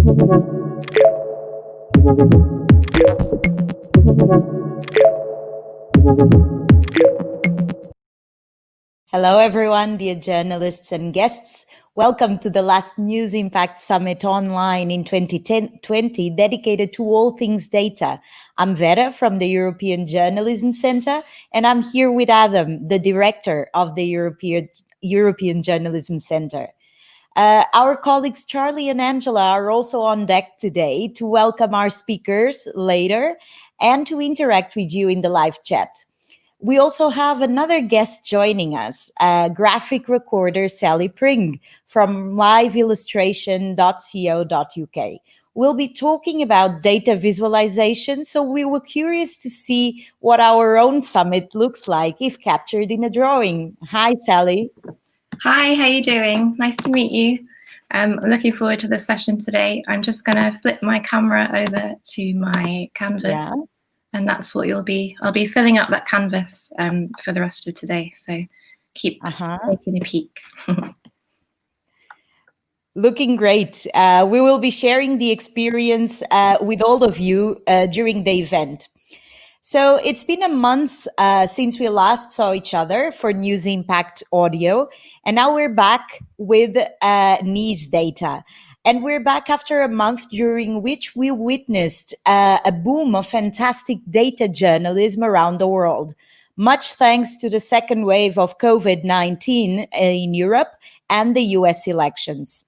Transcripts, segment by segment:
Hello, everyone, dear journalists and guests. Welcome to the last News Impact Summit online in 2020, dedicated to all things data. I'm Vera from the European Journalism Center, and I'm here with Adam, the director of the European Journalism Center. Our colleagues Charlie and Angela are also on deck today to welcome our speakers later and to interact with you in the live chat. We also have another guest joining us, graphic recorder Sally Pring from liveillustration.co.uk. We'll be talking about data visualization, so we were curious to see what our own summit looks like if captured in a drawing. Hi, Sally. Hi, how are you doing? Nice to meet you. I'm looking forward to the session today. I'm just going to flip my camera over to my canvas. Yeah. And that's what I'll be filling up that canvas for the rest of today. So keep taking a peek. Looking great. We will be sharing the experience with all of you during the event. So it's been a month since we last saw each other for News Impact Audio. And now we're back with NIS data. And we're back after a month during which we witnessed a boom of fantastic data journalism around the world, much thanks to the second wave of COVID-19 in Europe and the US elections.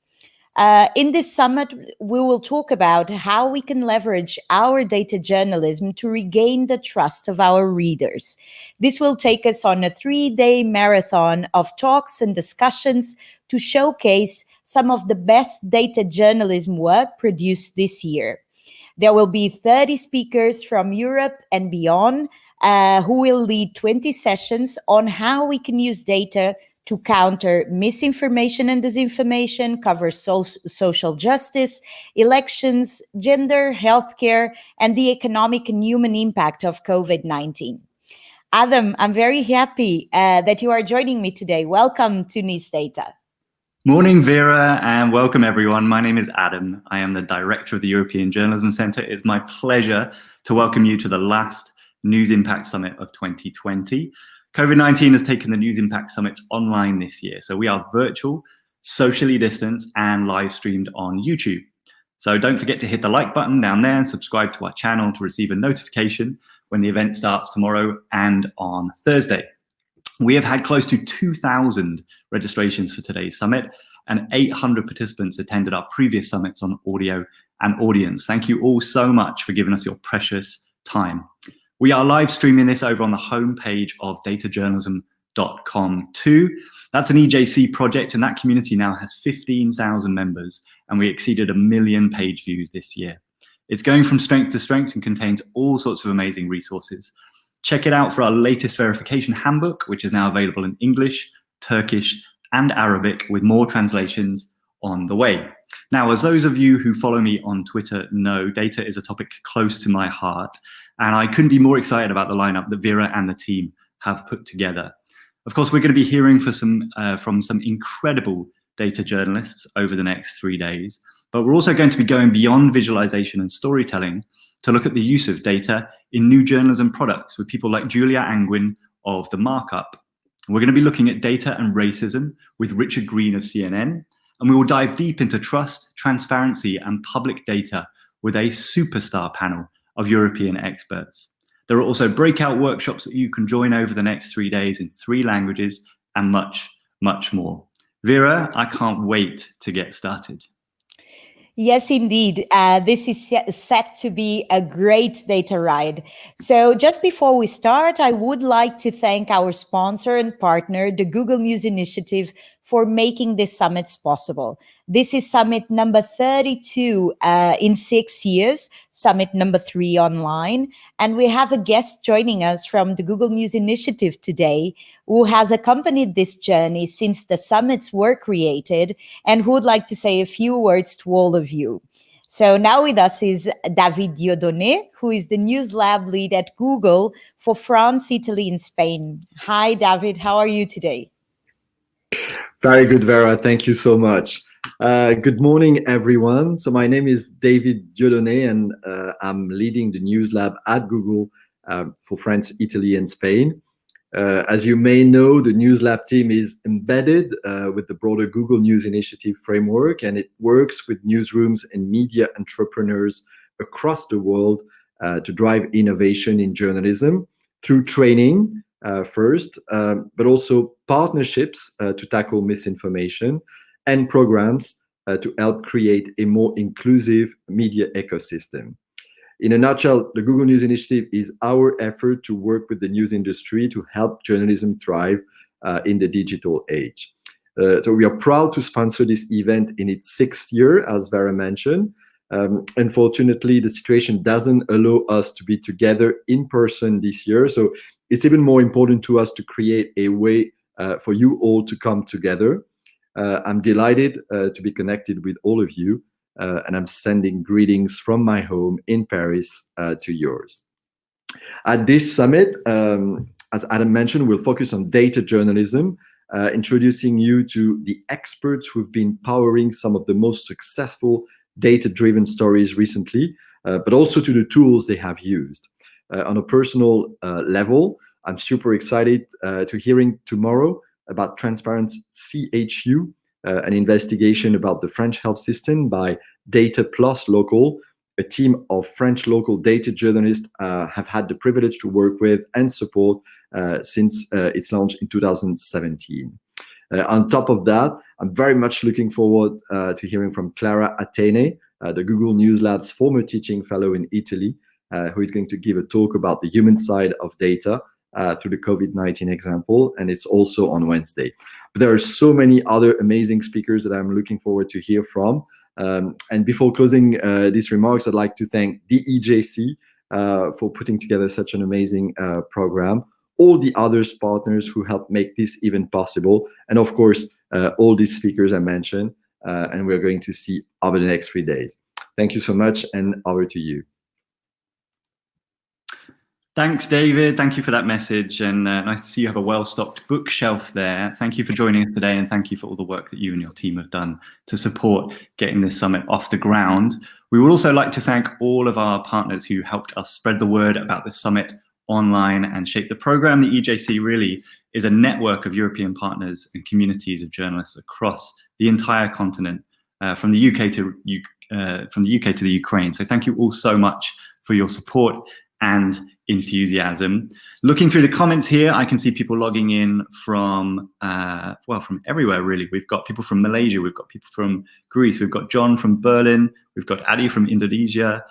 In this summit, we will talk about how we can leverage our data journalism to regain the trust of our readers. This will take us on a 3-day marathon of talks and discussions to showcase some of the best data journalism work produced this year. There will be 30 speakers from Europe and beyond who will lead 20 sessions on how we can use data to counter misinformation and disinformation, cover social justice, elections, gender, healthcare, and the economic and human impact of COVID-19. Adam, I'm very happy that you are joining me today. Welcome to NIS Data. Morning, Vera, and welcome everyone. My name is Adam. I am the director of the European Journalism Center. It's my pleasure to welcome you to the last News Impact Summit of 2020. COVID-19 has taken the News Impact Summits online this year, so we are virtual, socially distanced, and live streamed on YouTube. So don't forget to hit the like button down there and subscribe to our channel to receive a notification when the event starts tomorrow and on Thursday. We have had close to 2,000 registrations for today's summit, and 800 participants attended our previous summits on audio and audience. Thank you all so much for giving us your precious time. We are live streaming this over on the homepage of datajournalism.com too. That's an EJC project, and that community now has 15,000 members, and we exceeded 1 million page views this year. It's going from strength to strength and contains all sorts of amazing resources. Check it out for our latest verification handbook, which is now available in English, Turkish, and Arabic, with more translations on the way. Now, as those of you who follow me on Twitter know, data is a topic close to my heart, and I couldn't be more excited about the lineup that Vera and the team have put together. Of course, we're going to be hearing from some incredible data journalists over the next 3 days, but we're also going to be going beyond visualization and storytelling to look at the use of data in new journalism products with people like Julia Angwin of The Markup. We're going to be looking at data and racism with Richard Green of CNN, and we will dive deep into trust, transparency, and public data with a superstar panel of European experts. There are also breakout workshops that you can join over the next 3 days in 3 languages and much, much more. Vera, I can't wait to get started. Yes, indeed. This is set to be a great data ride. So just before we start, I would like to thank our sponsor and partner, the Google News Initiative, for making this summit possible. This is summit number 32 in 6 years, summit number 3 online. And we have a guest joining us from the Google News Initiative today, who has accompanied this journey since the summits were created and who would like to say a few words to all of you. So now with us is David Dieudonné, who is the News Lab lead at Google for France, Italy, and Spain. Hi, David. How are you today? Very good, Vera. Thank you so much. Good morning, everyone. So my name is Dieudonné, and I'm leading the News Lab at Google for France, Italy, and Spain. As you may know, the News Lab team is embedded with the broader Google News Initiative framework, and it works with newsrooms and media entrepreneurs across the world to drive innovation in journalism through training first, but also partnerships to tackle misinformation, and programs to help create a more inclusive media ecosystem. In a nutshell, the Google News Initiative is our effort to work with the news industry to help journalism thrive in the digital age. So we are proud to sponsor this event in its 6th year, as Vera mentioned. Unfortunately, the situation doesn't allow us to be together in person this year. So it's even more important to us to create a way for you all to come together. I'm delighted to be connected with all of you, and I'm sending greetings from my home in Paris to yours. At this summit, as Adam mentioned, we'll focus on data journalism, introducing you to the experts who've been powering some of the most successful data-driven stories recently, but also to the tools they have used. On a personal level, I'm super excited to hearing tomorrow about Transparency CHU, an investigation about the French health system by Data Plus Local, a team of French local data journalists have had the privilege to work with and support since its launch in 2017. On top of that, I'm very much looking forward to hearing from Clara Atene, the Google News Lab's former teaching fellow in Italy, who is going to give a talk about the human side of data through the COVID-19 example, and it's also on Wednesday. But there are so many other amazing speakers that I'm looking forward to hear from. And before closing these remarks, I'd like to thank DEJC for putting together such an amazing program, all the other partners who helped make this event possible, and of course, all these speakers I mentioned, and we're going to see over the next 3 days. Thank you so much, and over to you. Thanks, David. Thank you for that message, and nice to see you have a well-stocked bookshelf there. Thank you for joining us today, and thank you for all the work that you and your team have done to support getting this summit off the ground. We would also like to thank all of our partners who helped us spread the word about the summit online and shape the program. The EJC really is a network of European partners and communities of journalists across the entire continent, from the UK to the Ukraine. So thank you all so much for your support and enthusiasm. Looking through the comments here, I can see people logging in from, from everywhere, really. We've got people from Malaysia, we've got people from Greece, we've got John from Berlin, we've got Adi from Indonesia,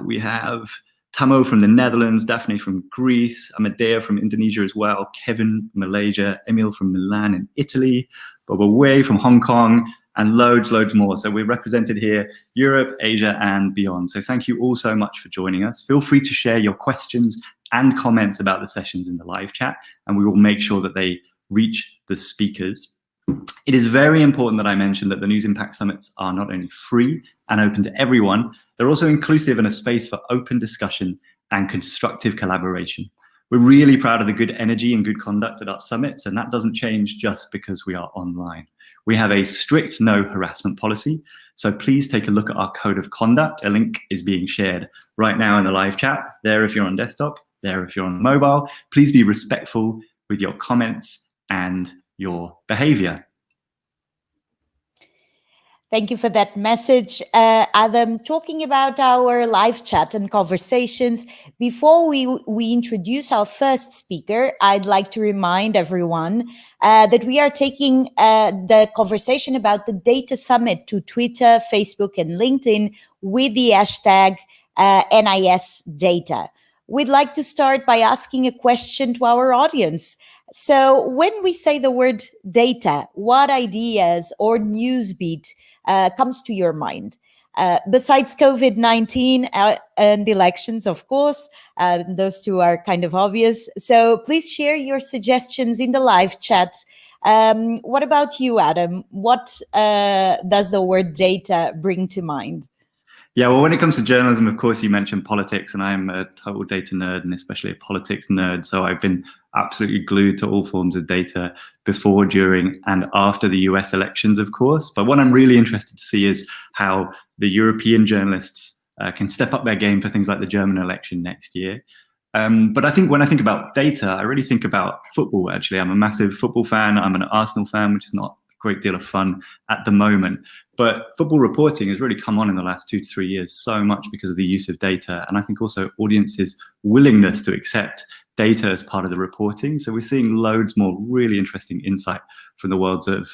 we have Tamo from the Netherlands, Daphne from Greece, Amadea from Indonesia as well, Kevin, Malaysia, Emil from Milan in Italy, Boba Wei from Hong Kong, and loads more. So we're represented here, Europe, Asia, and beyond. So thank you all so much for joining us. Feel free to share your questions and comments about the sessions in the live chat, and we will make sure that they reach the speakers. It is very important that I mention that the News Impact Summits are not only free and open to everyone, they're also inclusive and a space for open discussion and constructive collaboration. We're really proud of the good energy and good conduct at our summits, and that doesn't change just because we are online. We have a strict no harassment policy, so please take a look at our code of conduct. A link is being shared right now in the live chat, there if you're on desktop, there if you're on mobile. Please be respectful with your comments and your behavior. Thank you for that message, Adam. Talking about our live chat and conversations, before we introduce our first speaker, I'd like to remind everyone that we are taking the conversation about the Data Summit to Twitter, Facebook, and LinkedIn with the hashtag NISData. We'd like to start by asking a question to our audience. So when we say the word data, what ideas or newsbeat comes to your mind? Besides COVID-19 and elections, of course, those two are kind of obvious. So please share your suggestions in the live chat. What about you, Adam? What does the word data bring to mind? Yeah, well, when it comes to journalism, of course, you mentioned politics, and I'm a total data nerd, and especially a politics nerd. So I've been absolutely glued to all forms of data before, during, and after the US elections, of course. But what I'm really interested to see is how the European journalists can step up their game for things like the German election next year. But I think when I think about data, I really think about football, actually. I'm a massive football fan. I'm an Arsenal fan, which is not a great deal of fun at the moment. But football reporting has really come on in the last 2 to 3 years so much because of the use of data. And I think also audiences' willingness to accept data as part of the reporting. So we're seeing loads more really interesting insight from the worlds of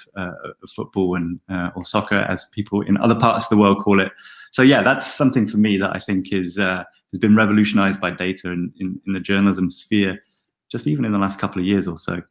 football and or soccer, as people in other parts of the world call it. So yeah, that's something for me that I think is has been revolutionized by data in the journalism sphere, just even in the last couple of years or so.